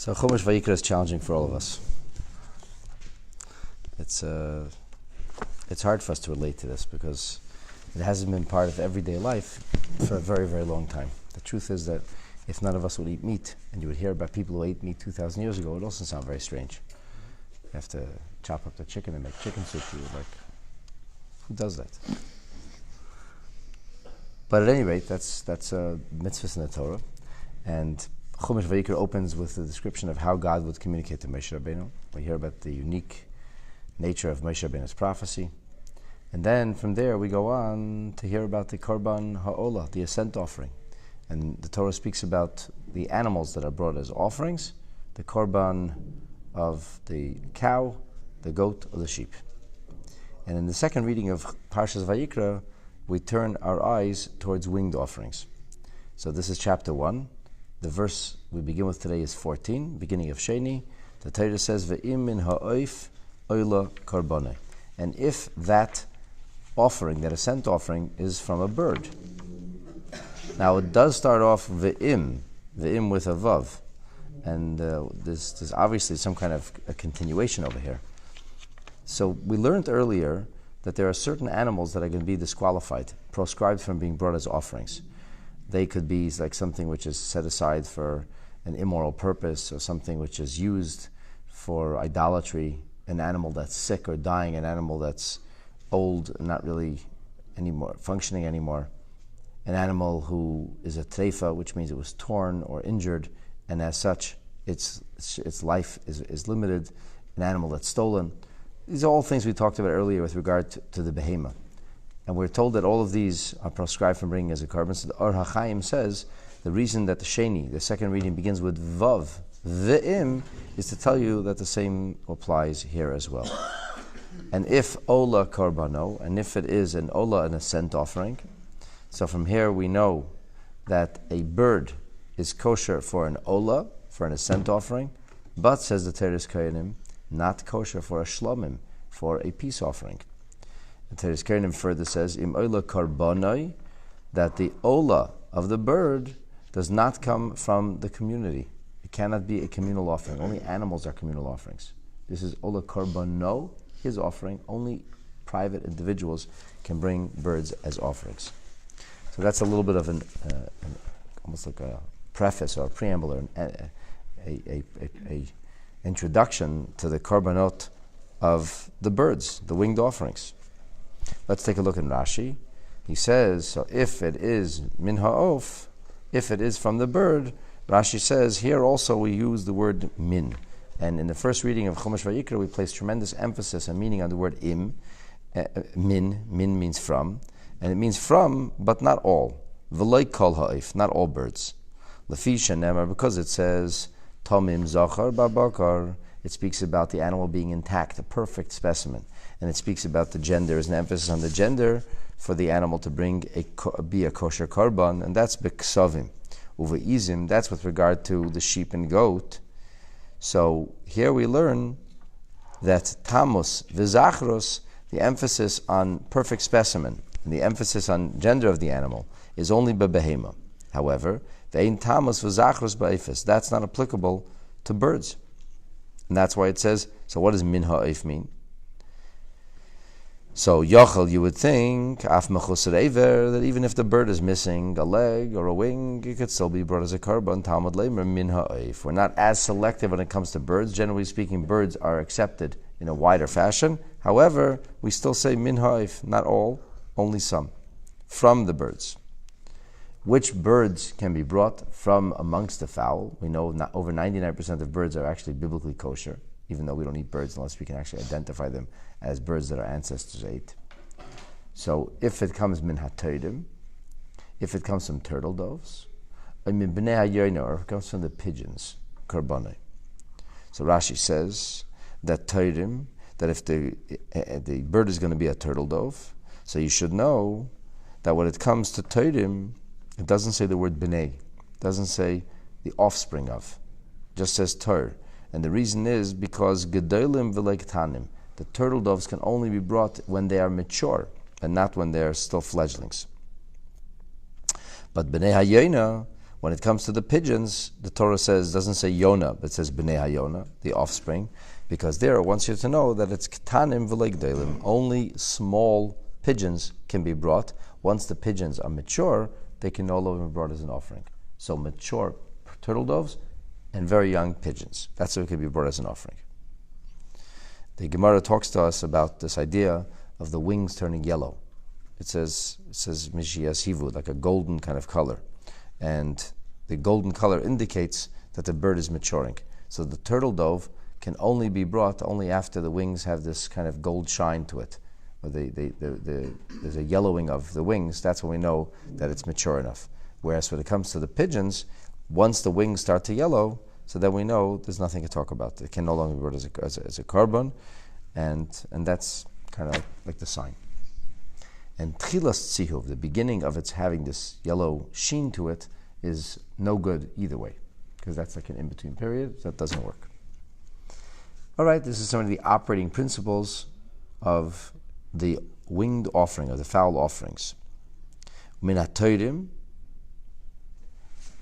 So Chumash Vayikra is challenging for all of us. It's hard for us to relate to this because it hasn't been part of everyday life for a very, very long time. The truth is that if none of us would eat meat, and you would hear about people who ate meat 2,000 years ago, it also sound very strange. You have to chop up the chicken and make chicken soup. You're like, who does that? But at any rate, that's a mitzvah in the Torah. And Chumash Vayikra opens with the description of how God would communicate to Moshe Rabbeinu. We hear about the unique nature of Moshe Rabbeinu's prophecy. And then from there we go on to hear about the Korban Ha'Of, the ascent offering. And the Torah speaks about the animals that are brought as offerings, the Korban of the cow, the goat, or the sheep. And in the second reading of Parshas Vayikra, we turn our eyes towards winged offerings. So this is chapter 1. The verse we begin with today is 14, beginning of Sheni. The Torah says, Ve'im min ha'oif oila karboneh. And if that offering, that ascent offering, is from a bird. Now it does start off ve'im with a vav. And there's obviously some kind of a continuation over here. So we learned earlier that there are certain animals that are going to be disqualified, proscribed from being brought as offerings. They could be like something which is set aside for an immoral purpose, or something which is used for idolatry, an animal that's sick or dying, an animal that's old and not really functioning anymore, an animal who is a treifa, which means it was torn or injured, and as such its life is limited, an animal that's stolen. These are all things we talked about earlier with regard to the behemoth. And we're told that all of these are proscribed from bringing as a korban. So the Or HaChaim says the reason that the Sheni, the second reading, begins with Vav, Ve'im, is to tell you that the same applies here as well. And if Ola Korbano, and if it is an Ola, an ascent offering, so from here we know that a bird is kosher for an Ola, for an ascent offering, but, says the Teres Koyanim, not kosher for a Shlomim, for a peace offering. The Teres Koyanim further says, Im Ola Korbanoi, that the Ola of the bird does not come from the community. It cannot be a communal offering. Only animals are communal offerings. This is Ola Korbano, his offering. Only private individuals can bring birds as offerings. So that's a little bit of an almost like a preface or a preamble or a introduction to the korbanot of the birds, the winged offerings. Let's take a look in Rashi. He says, so if it is min ha'of, if it is from the bird, Rashi says, here also we use the word min. And in the first reading of Chumash Vayikra, we place tremendous emphasis and meaning on the word im. Min means from. And it means from, but not all. V'loi kol ha'if, not all birds. Lefi shenemar, because it says, Tomim zachar babakar, it speaks about the animal being intact, a perfect specimen. And it speaks about the gender, there's an emphasis on the gender for the animal to be a kosher korban, and that's beksavim. Uve'izim, that's with regard to the sheep and goat. So here we learn that tamus v'zachros, the emphasis on perfect specimen, and the emphasis on gender of the animal, is only bebehema. However, ve'in tamus v'zachros ba'ifis, that's not applicable to birds. And that's why it says, so what does min ha'if mean? So yochel, you would think, af mechusar eiver, that even if the bird is missing a leg or a wing, it could still be brought as a korban. Talmud leimer min ha'if. We're not as selective when it comes to birds. Generally speaking, birds are accepted in a wider fashion. However, we still say min ha'if, not all, only some, from the birds. Which birds can be brought from amongst the fowl? We know not over 99% of birds are actually biblically kosher, even though we don't eat birds unless we can actually identify them as birds that our ancestors ate. So if it comes min ha'toidim, if it comes from turtle doves, or min b'nei ha'yoyno, or if it comes from the pigeons, korbanoi. So Rashi says that toidim, that if the bird is going to be a turtle dove, so you should know that when it comes to toidim, it doesn't say the word b'nei, it doesn't say the offspring of, it just says tur. And the reason is because gedolim v'leiktanim, the turtle doves can only be brought when they are mature and not when they are still fledglings. But b'nei hayoyna, When it comes to the pigeons, the Torah doesn't say Yona, but it says Bnei HaYona, the offspring, because there it wants you to know that it's Ketanim v'lo Gdolim. Only small pigeons can be brought. Once the pigeons are mature, they can no longer be brought as an offering. So mature turtle doves and very young pigeons. That's what can be brought as an offering. The Gemara talks to us about this idea of the wings turning yellow. It says Mishias Hivu, like a golden kind of color. And the golden color indicates that the bird is maturing. So the turtle dove can only be brought only after the wings have this kind of gold shine to it. Or there's a yellowing of the wings. That's when we know that it's mature enough. Whereas when it comes to the pigeons, once the wings start to yellow, so then we know there's nothing to talk about. It can no longer be brought as a korban, and that's kind of like the sign. And tchilas tzihuv, the beginning of its having this yellow sheen to it, is no good either way, because that's like an in-between period, so that doesn't work. All right, this is some of the operating principles of the winged offering, or the fowl offerings. Min ha'toirim,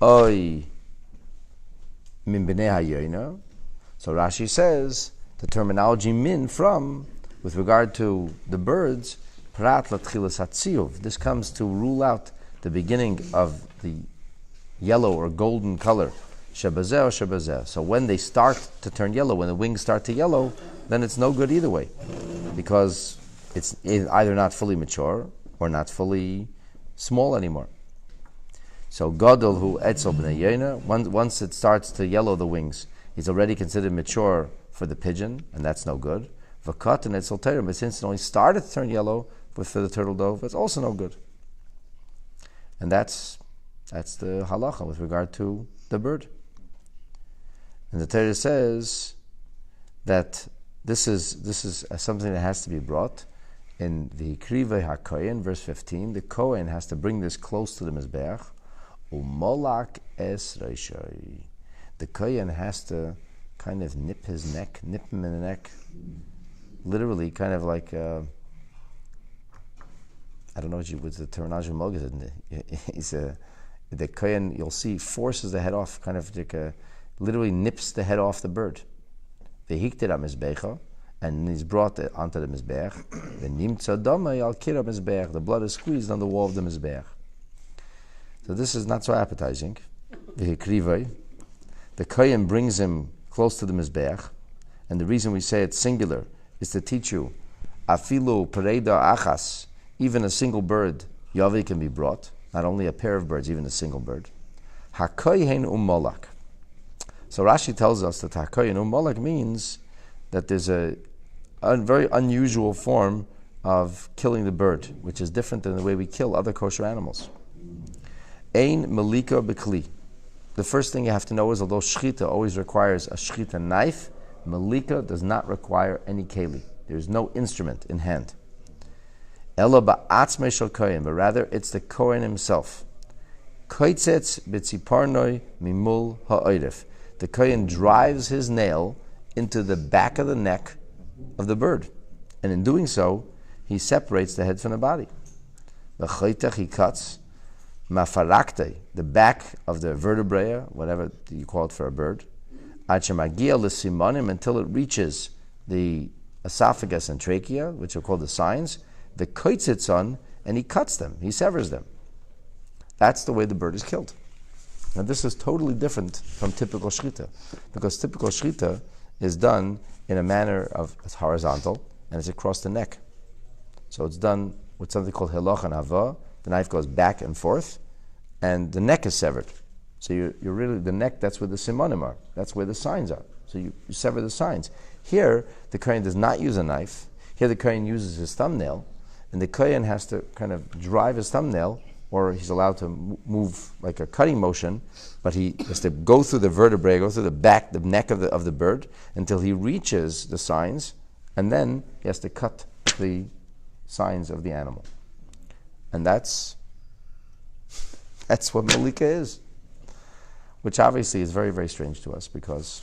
oy min bnei ha'yoyna. So Rashi says, the terminology min, from, with regard to the birds, prat latchilas hatziyuv. This comes to rule out the beginning of the yellow or golden color. Shebazeh or shebazeh. So when they start to turn yellow, when the wings start to yellow, then it's no good either way, because it's either not fully mature or not fully small anymore. So gadol hu etzel bnei yena. Once it starts to yellow the wings, it's already considered mature for the pigeon, and that's no good. Vakat and etzel terim. But since it only started to turn yellow for the turtle dove, it's also no good. And that's the halacha with regard to the bird. And the Torah says that this is something that has to be brought in the Vayikra HaKohen, verse 15. The Kohen has to bring this close to the Mizbeach. Umolak es reishoi. The Kohen has to kind of nip him in the neck, literally, kind of like I don't know what the terminology is. The Kohen, you'll see, forces the head off, kind of like literally nips the head off the bird. Vayikra Mizbecha, and he's brought onto the Mizbeach. The blood is squeezed on the wall of the Mizbeach. So this is not so appetizing. The Kohen brings him close to the Mizbeach, and the reason we say it's singular is to teach you, afilu pereda achas, even a single bird, yavi, can be brought. Not only a pair of birds, even a single bird. HaKohen u'molak. So Rashi tells us that HaKohen u'molak means that there's a very unusual form of killing the bird, which is different than the way we kill other kosher animals. Ein melika b'kli. The first thing you have to know is, although shechita always requires a shechita knife, melika does not require any keli. There's no instrument in hand. Ela ba'atzmei shel kohen, but rather it's the kohen himself. Koitzetz b'tziparnoi mimul ha'oiref. The kohen drives his nail into the back of the neck of the bird, and in doing so, he separates the head from the body. V'choitech, he cuts mafarakte, the back of the vertebrae, whatever you call it for a bird, ad shemagia l'simonim, until it reaches the esophagus and trachea, which are called the signs. The koitzitzon, and he cuts them, he severs them. That's the way the bird is killed. Now this is totally different from typical shechita, because typical shechita is done in a manner of it's horizontal and it's across the neck. So it's done with something called heloch and hava. The knife goes back and forth, and the neck is severed. So you're really, the neck, that's where the simonim are. That's where the signs are. So you sever the signs. Here, the kohen does not use a knife. Here the kohen uses his thumbnail, and the kohen has to kind of drive his thumbnail, or he's allowed to move like a cutting motion, but he has to go through the vertebrae, go through the back, the neck of the bird, until he reaches the signs, and then he has to cut the signs of the animal. And that's what melika is, which obviously is very, very strange to us, because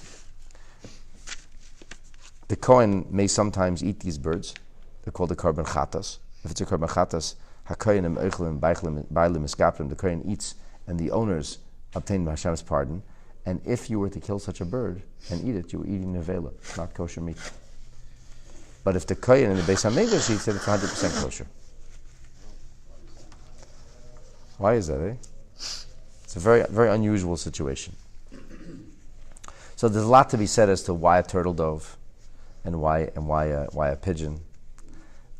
the kohen may sometimes eat these birds. They're called the Korban Chatas. If it's a Korban Chatas, the kohen eats, and the owners obtained Hashem's pardon. And if you were to kill such a bird and eat it, you were eating nevela, not kosher meat. But if the kohen in the Beis HaMikdash eats it, it's 100% kosher. Why is that, eh? It's a very, very unusual situation. So there's a lot to be said as to why a turtle dove and why a pigeon.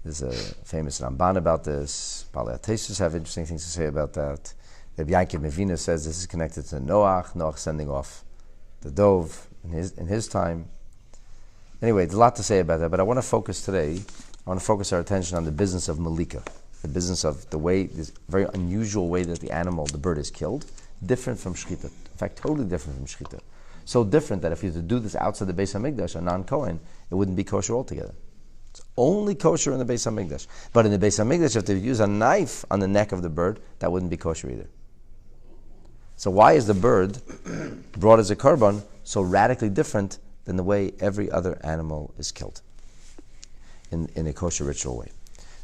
There's a famous Ramban about this. Balei HaTeisus have interesting things to say about that. Rabbi Yankov Mevina says this is connected to Noach sending off the dove in his time. Anyway, there's a lot to say about that, but I want to focus our attention on the business of melika, the business of the way, this very unusual way that the bird is killed, different from shechita. In fact, totally different from shechita. So different that if you were to do this outside the Beis HaMikdash, a non-Kohen, it wouldn't be kosher altogether. It's only kosher in the Beis HaMikdash. But in the Beis HaMikdash, if you have to use a knife on the neck of the bird, that wouldn't be kosher either. So why is the bird brought as a korban so radically different than the way every other animal is killed in a kosher ritual way?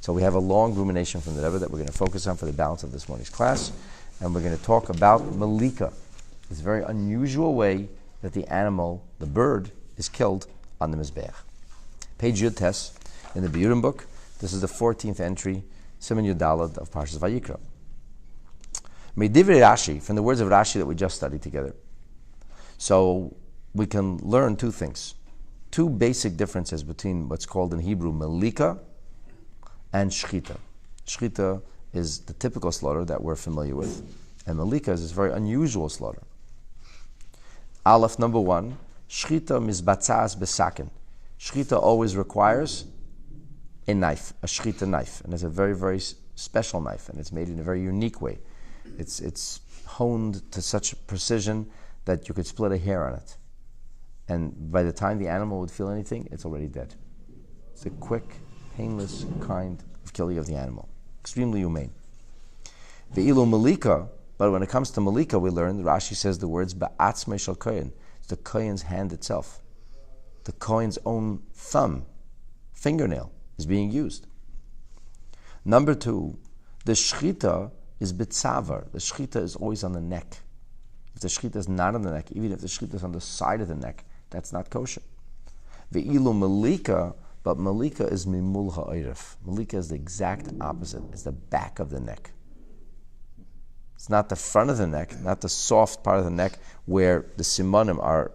So we have a long rumination from the Rebbe that we're going to focus on for the balance of this morning's class, and we're going to talk about melika, this very unusual way that the bird, is killed on the Mizbeach. Page Yud Tes in the Biyurim book. This is the 14th entry, Siman Yud Daled of Parshas Vayikra. Medivrei Rashi, from the words of Rashi that we just studied together. So we can learn two things. Two basic differences between what's called in Hebrew melika and shechita. Shechita is the typical slaughter that we're familiar with, and melika is this very unusual slaughter. Aleph, number one, shechita mizbatzas besaken. Shechita always requires a knife, a shechita knife, and it's a very, very special knife, and it's made in a very unique way. It's honed to such precision that you could split a hair on it. And by the time the animal would feel anything, it's already dead. It's a quick, painless kind of killing of the animal. Extremely humane. Ve'ilu melika, but when it comes to melika, we learn, Rashi says the words, ba'atzmei shel kohen. It's the kohen's hand itself. The kohen's own thumb, fingernail, is being used. Number two, the shechita is bitzavar. The shechita is always on the neck. If the shechita is not on the neck, even if the shechita is on the side of the neck, that's not kosher. Ve'ilu melika, but melika is mimul ha'irif. Melika is the exact opposite. It's the back of the neck. It's not the front of the neck, not the soft part of the neck where the simanim are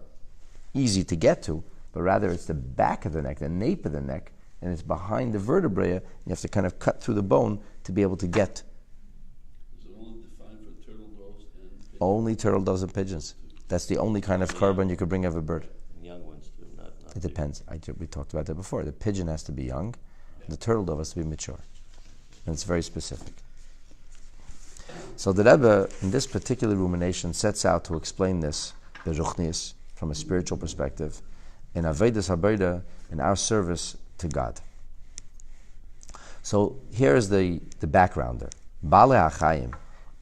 easy to get to, but rather it's the back of the neck, the nape of the neck, and it's behind the vertebrae. You have to kind of cut through the bone to be able to get. Is it only defined for turtle doves and pigeons? Only turtle doves and pigeons. That's the only kind of korban you could bring of a bird. Young ones too, not It depends. We talked about that before. The pigeon has to be young. The turtle dove has to be mature. And it's very specific. So the Rebbe, in this particular rumination, sets out to explain this, the ruchnius, from a spiritual perspective, in Avodas Habayda, in our service to God. So here is the backgrounder. Balei HaChayim,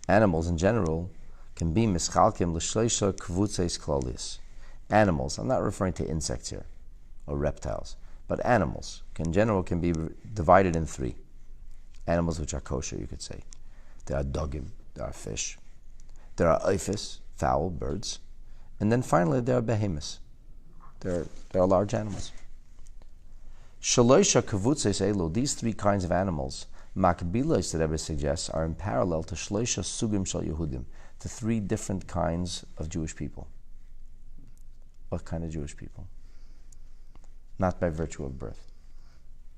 animals in general, can be mischalkim l'shleisha kvutzeis klolius. Animals, I'm not referring to insects here, or reptiles, but animals, in general, can be divided in three. Animals which are kosher, you could say. There are dogim, there are fish. There are oifis, fowl, birds. And then finally, there are behemoths. There are large animals. Shaloisha kavutzeis elu, these three kinds of animals, makbilos, the Rebbe suggests, are in parallel to shloisha sugim shal Yehudim, to three different kinds of Jewish people. What kind of Jewish people? Not by virtue of birth,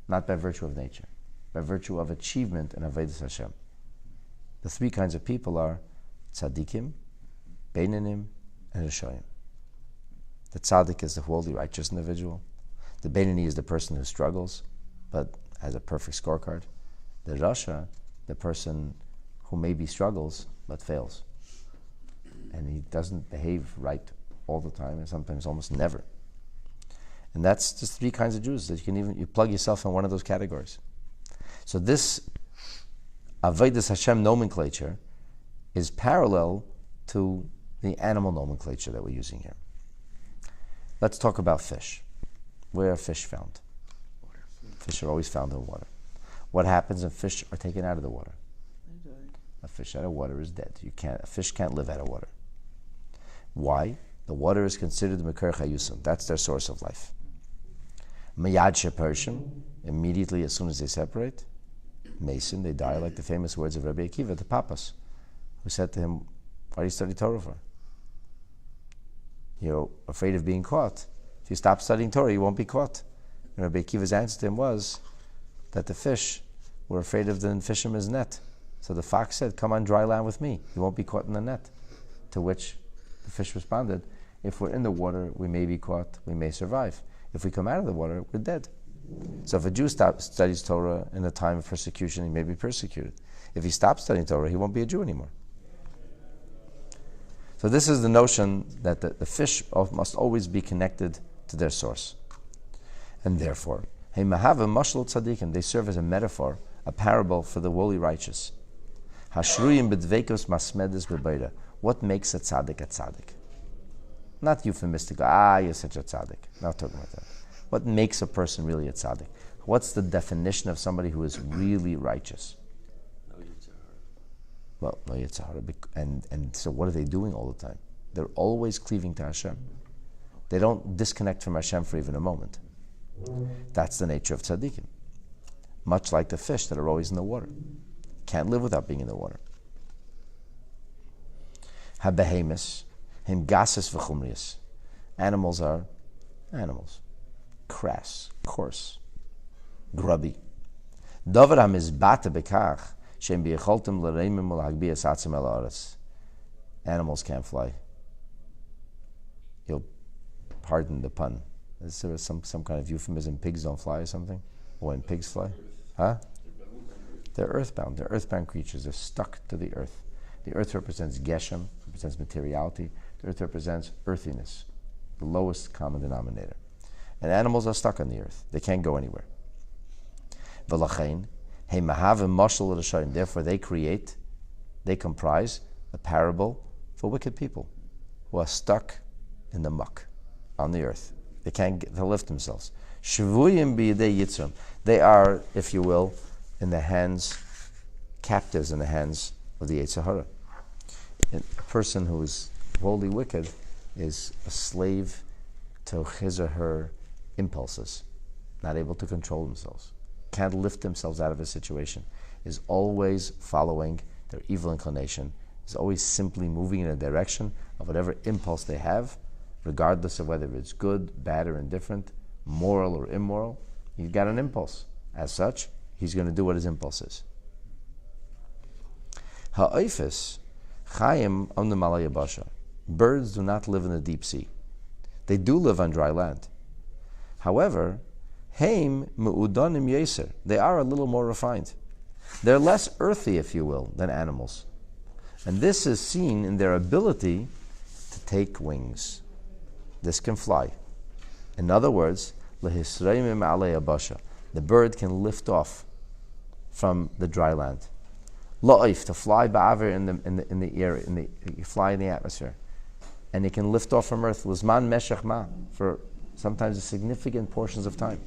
not by virtue of nature, by virtue of achievement and avodas Hashem. The three kinds of people are tzaddikim, beinanim, and rishayim. The tzaddik is the holy, righteous individual. The beinani is the person who struggles, but has a perfect scorecard. The rasha, the person who maybe struggles, but fails. And he doesn't behave right all the time, and sometimes almost never. And that's just three kinds of Jews that you plug yourself in one of those categories. So this Avodas Hashem nomenclature is parallel to the animal nomenclature that we're using here. Let's talk about fish. Where are fish found? Water. Fish are always found in water. What happens if fish are taken out of the water? They die. A fish out of water is dead. A fish can't live out of water. Why? The water is considered Mekar Chayusim. That's their source of life. Mayad Shepershim, immediately as soon as they separate, Mason, they die, like the famous words of Rabbi Akiva, the Papas, who said to him, "Why do you study Torah for? You're afraid of being caught. If you stop studying Torah, you won't be caught." And Rabbi Akiva's answer to him was that the fish were afraid of the fisherman's net. So the fox said, "Come on dry land with me. You won't be caught in the net." To which the fish responded, "If we're in the water, we may be caught, we may survive. If we come out of the water, we're dead." So if a Jew studies Torah in a time of persecution, he may be persecuted. If he stops studying Torah, he won't be a Jew anymore. So this is the notion that the fish must always be connected to their source. And therefore, they serve as a metaphor, a parable for the wholly righteous. What makes a tzaddik a tzaddik? Not euphemistic, you're such a tzaddik. Not talking about that. What makes a person really a tzaddik? What's the definition of somebody who is really righteous? Well, no Yitzhahara. And so what are they doing all the time? They're always cleaving to Hashem. They don't disconnect from Hashem for even a moment. That's the nature of tzaddikim. Much like the fish that are always in the water. Can't live without being in the water. Ha-behemis, him gases v'chumrius. Animals are animals. Crass, coarse, grubby. Davar ha-mizbata bekach, shem b'yecholtem l'reimim l'hagbiyas atzim el haaretz. Animals can't fly. You'll pardon the pun. Is there some kind of euphemism? Pigs don't fly or something? Or when pigs fly? Huh? They're earthbound. They're earthbound creatures. They're stuck to the earth. The earth represents Geshem, represents materiality. The earth represents earthiness, the lowest common denominator. And animals are stuck on the earth. They can't go anywhere. Therefore they comprise a parable for wicked people who are stuck in the muck on the earth. They can't lift themselves. They are, if you will, captives in the hands of the Yetzer Hara. A person who is wholly wicked is a slave to his or her impulses, not able to control themselves, can't lift themselves out of a situation, is always following their evil inclination, is always simply moving in a direction of whatever impulse they have, regardless of whether it's good, bad, or indifferent, moral or immoral. He's got an impulse. As such, he's going to do what his impulse is. Ha'oifis chayim on the malayabasha. Birds do not live in the deep sea. They do live on dry land. However, heim me'udanim yeser. They are a little more refined. They're less earthy, if you will, than animals. And this is seen in their ability to take wings. This can fly. In other words, lehisreimim alei abasha. The bird can lift off from the dry land. La'if, to fly ba'aver in the air, fly in the atmosphere. And it can lift off from earth, lizman meshach ma, for sometimes significant portions of time.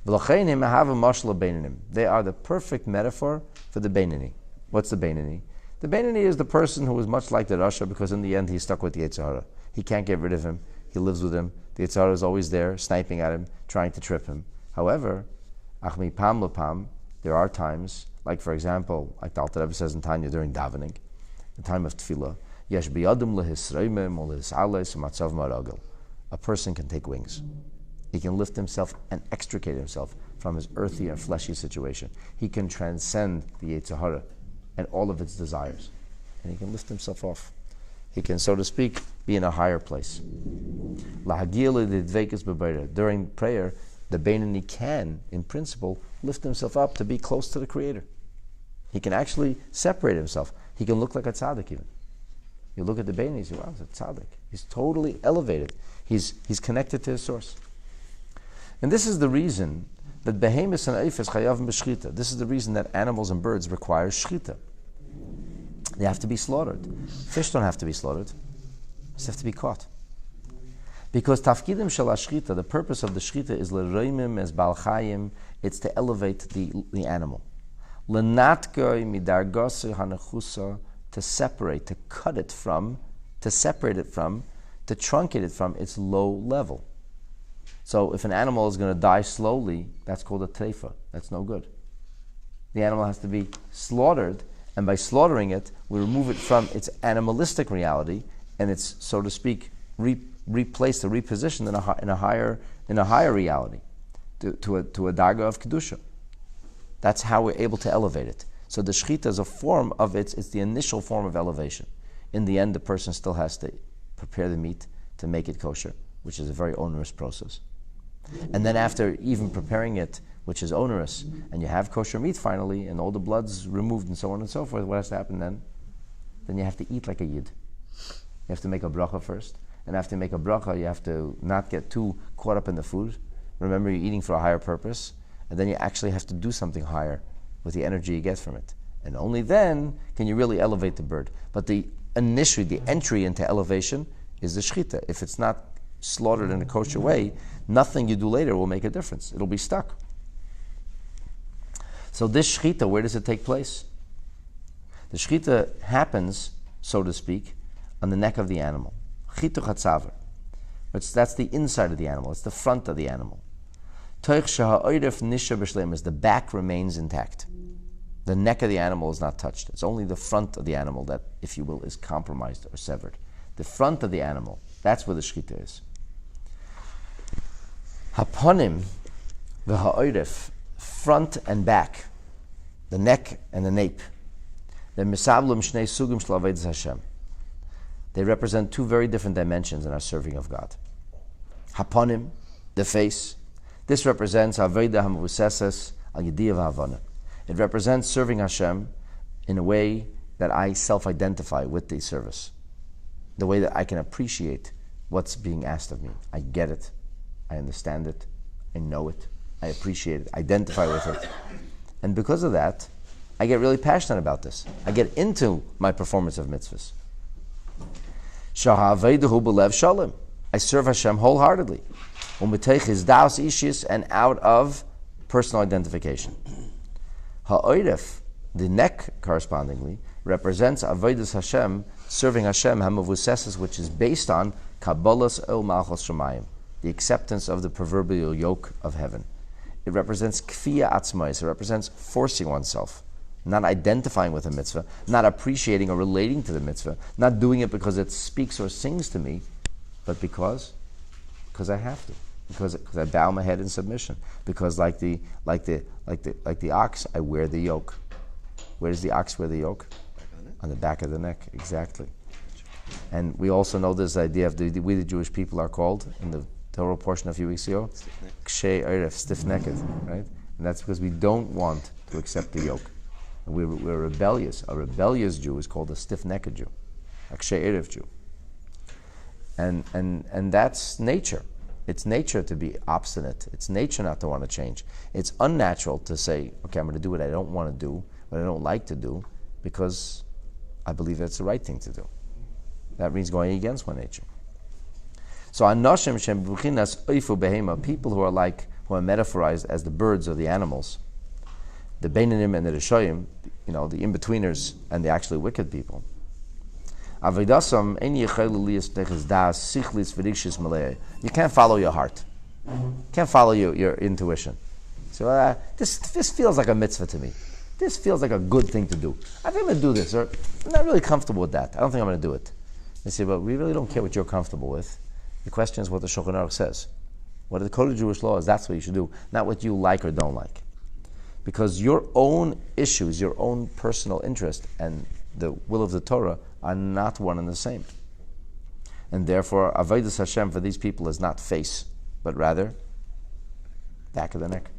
They are the perfect metaphor for the Beinani. What's the Beinani? The Beinani is the person who is much like the Rasha, because in the end he's stuck with the Yetzer Hara. He can't get rid of him. He lives with him. The Yetzer Hara is always there, sniping at him, trying to trip him. However, achmi pam lepam, there are times, like for example, like the Alter Rebbe says in Tanya during davening, the time of tefillah, yesh biyadim lehisreimim or lehisales matzav maragel. A person can take wings. He can lift himself and extricate himself from his earthy and fleshy situation. He can transcend the Yetzer Hara and all of its desires. And he can lift himself off. He can, so to speak, be in a higher place. During prayer, the Beinani can, in principle, lift himself up to be close to the Creator. He can actually separate himself. He can look like a tzaddik even. You look at the Beinani, you say, wow, it's a tzaddik. He's totally elevated. He's connected to his source. And this is the reason that behemoths and eifes chayavim b'shchita. This is the reason that animals and birds require shechita. They have to be slaughtered. Fish don't have to be slaughtered. They just have to be caught. Because tafkidim shel shechita, the purpose of the shechita is l'roimim as bal chayim. It's to elevate the animal. L'natgoi midargose hanechusa, to separate, to cut it from to separate it from, to truncate it from its low level. So if an animal is going to die slowly, that's called a treifa. That's no good. The animal has to be slaughtered, and by slaughtering it, we remove it from its animalistic reality, and it's, so to speak, replaced or repositioned in a higher reality, to a daga of kedusha. That's how we're able to elevate it. So the shechita is a form of it's the initial form of elevation. In the end, the person still has to prepare the meat to make it kosher, which is a very onerous process. And then after even preparing it, which is onerous, and you have kosher meat finally, and all the blood's removed and so on and so forth, what has to happen then? Then you have to eat like a yid. You have to make a bracha first. And after you make a bracha, you have to not get too caught up in the food. Remember, you're eating for a higher purpose. And then you actually have to do something higher with the energy you get from it. And only then can you really elevate the bird. But the entry into elevation is the shechita. If it's not slaughtered in a kosher way, nothing you do later will make a difference. It'll be stuck. So this shechita, where does it take place? The shechita happens, so to speak, on the neck of the animal. Chitu chatzaver. That's the inside of the animal. It's the front of the animal. The back remains intact. The neck of the animal is not touched. It's only the front of the animal that, if you will, is compromised or severed. The front of the animal, that's where the shechita is. Haponim v'ha'oref, front and back, the neck and the nape. The misablim shnei sugim shel avodas Hashem. They represent two very different dimensions in our serving of God. Haponim, the face. This represents avodah hamavusesas al yediyah v'havana. It represents serving Hashem in a way that I self-identify with the service. The way that I can appreciate what's being asked of me. I get it. I understand it. I know it. I appreciate it. Identify with it. And because of that, I get really passionate about this. I get into my performance of mitzvahs. Shaha'aveidahu b'lev shalom. I serve Hashem wholeheartedly. And out of personal identification. Ha'oref, the neck correspondingly, represents avodas Hashem, serving Hashem, hamavusesas, which is based on kabbalas el malchus shamayim, the acceptance of the proverbial yoke of heaven. It represents kfiya atzmais. It represents forcing oneself, not identifying with a mitzvah, not appreciating or relating to the mitzvah, not doing it because it speaks or sings to me, but because I have to. Because I bow my head in submission. Because like the ox, I wear the yoke. Where does the ox wear the yoke? On the back of the neck, exactly. And we also know this idea of we the Jewish people are called in the Torah portion a few weeks ago, kshay erev, stiff-necked, right? And that's because we don't want to accept the yoke. And we're rebellious. A rebellious Jew is called a stiff-necked Jew, a kshay erev Jew. And that's nature. It's nature to be obstinate. It's nature not to want to change. It's unnatural to say, okay, I'm going to do what I don't want to do, what I don't like to do, because I believe that's the right thing to do. That means going against my nature. So anoshim shem b'chinas oifu behema, people who are metaphorized as the birds or the animals, the beinanim and the rishoyim, the in-betweeners and the actually wicked people. You can't follow your heart. You can't follow your intuition. So this feels like a mitzvah to me. This feels like a good thing to do. I think I'm going to do this, or I'm not really comfortable with that. I don't think I'm going to do it. They say, but we really don't care what you're comfortable with. The question is what the Shulchan Aruch says. What the Code of Jewish Law is, that's what you should do, not what you like or don't like. Because your own issues, your own personal interest, and the will of the Torah are not one and the same. And therefore, avodas Hashem for these people is not face, but rather back of the neck.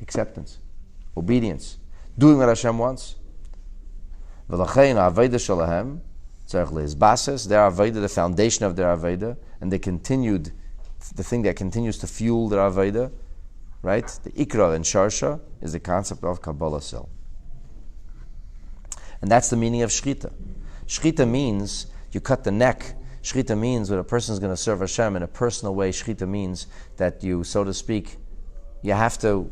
Acceptance, obedience, doing what Hashem wants. V'lachein avodah shalahem tzarich leizbases, their avodah, the foundation of their avodah, and the thing that continues to fuel their avodah, right? The ikra and sharsha is the concept of Kabbalah Sil. And that's the meaning of shechita. Shechita means you cut the neck. Shechita means when a person is going to serve Hashem in a personal way, shechita means that you, so to speak, you have to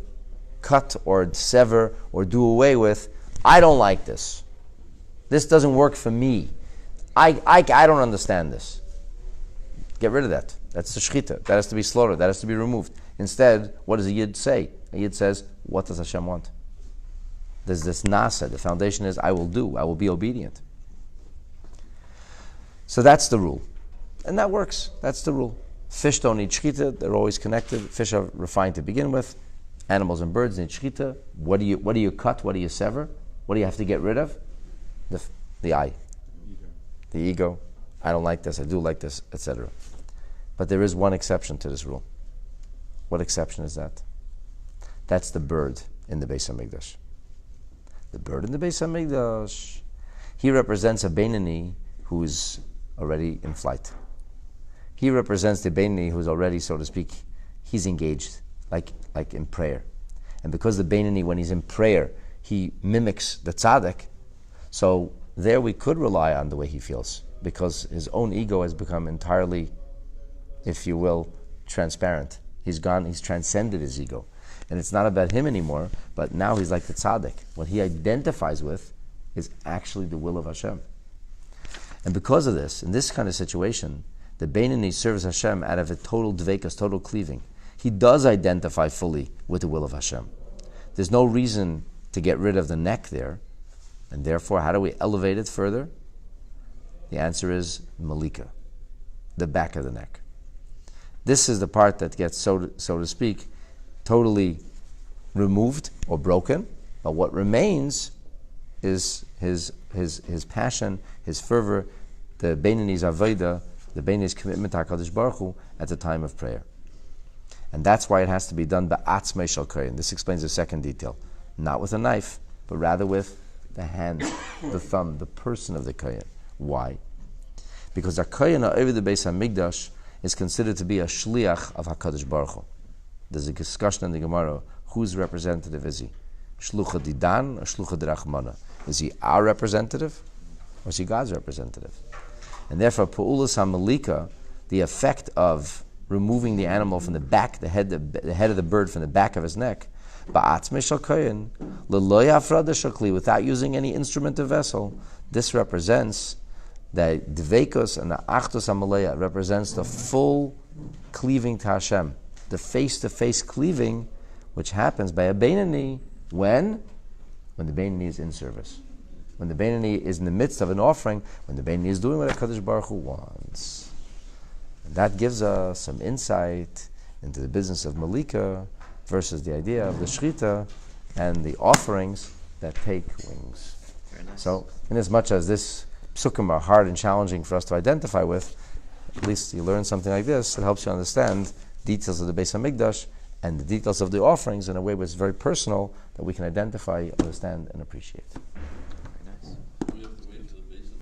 cut or sever or do away with, I don't like this. This doesn't work for me. I don't understand this. Get rid of that. That's the shechita. That has to be slaughtered. That has to be removed. Instead, what does a yid say? A yid says, what does Hashem want? There's this nasa. The foundation is, I will do. I will be obedient. So that's the rule. And that works. That's the rule. Fish don't need shechita. They're always connected. Fish are refined to begin with. Animals and birds need shechita. What do you cut? What do you sever? What do you have to get rid of? The I. The ego. I don't like this. I do like this, etc. But there is one exception to this rule. What exception is that? That's the bird in the Beis HaMikdash. The bird in the Beis HaMikdash. He represents a Beinani who is already in flight. He represents the Beinani who is already, so to speak, he's engaged, like in prayer. And because the Beinani, when he's in prayer, he mimics the tzaddik, so there we could rely on the way he feels, because his own ego has become entirely, if you will, transparent. He's transcended his ego. And it's not about him anymore, but now he's like the tzaddik. What he identifies with is actually the will of Hashem. And because of this, in this kind of situation, the Beinani serves Hashem out of a total dveikus, total cleaving. He does identify fully with the will of Hashem. There's no reason to get rid of the neck there, and therefore, how do we elevate it further? The answer is melika, the back of the neck. This is the part that gets, so to speak, totally removed or broken, but what remains is his passion, his fervor, the Beinani's avodah, the Beinani's commitment to HaKadosh Baruch Hu at the time of prayer. And that's why it has to be done ba'atzmei shel kohen. This explains the second detail. Not with a knife, but rather with the hand, the thumb, the person of the kohen. Why? Because the kohen over the Beis HaMikdash is considered to be a shliach of HaKadosh Baruch Hu. There's a discussion in the Gemara, whose representative is he? Shlucha didan or shlucha dirachmana? Is he our representative or is he God's representative? And therefore, Pa'ulas HaMelika, the effect of removing the animal from the back, the head of the bird from the back of his neck, ba'atzmei shel kohen, l'lo yafrada shakli, without using any instrument or vessel, this represents the dveikos and the achtos hamaleya, represents the full cleaving to Hashem, the face-to-face cleaving, which happens by a Beinani when the Beinani is in service. When the Beinani is in the midst of an offering, when the Beinani is doing what HaKadosh Baruch Hu wants. And that gives us some insight into the business of melika versus the idea of the shechita and the offerings that take wings. Very nice. So, in as much as this psukim are hard and challenging for us to identify with, at least you learn something like this, it helps you understand details of the Beis HaMikdash and the details of the offerings in a way which is very personal that we can identify, understand, and appreciate.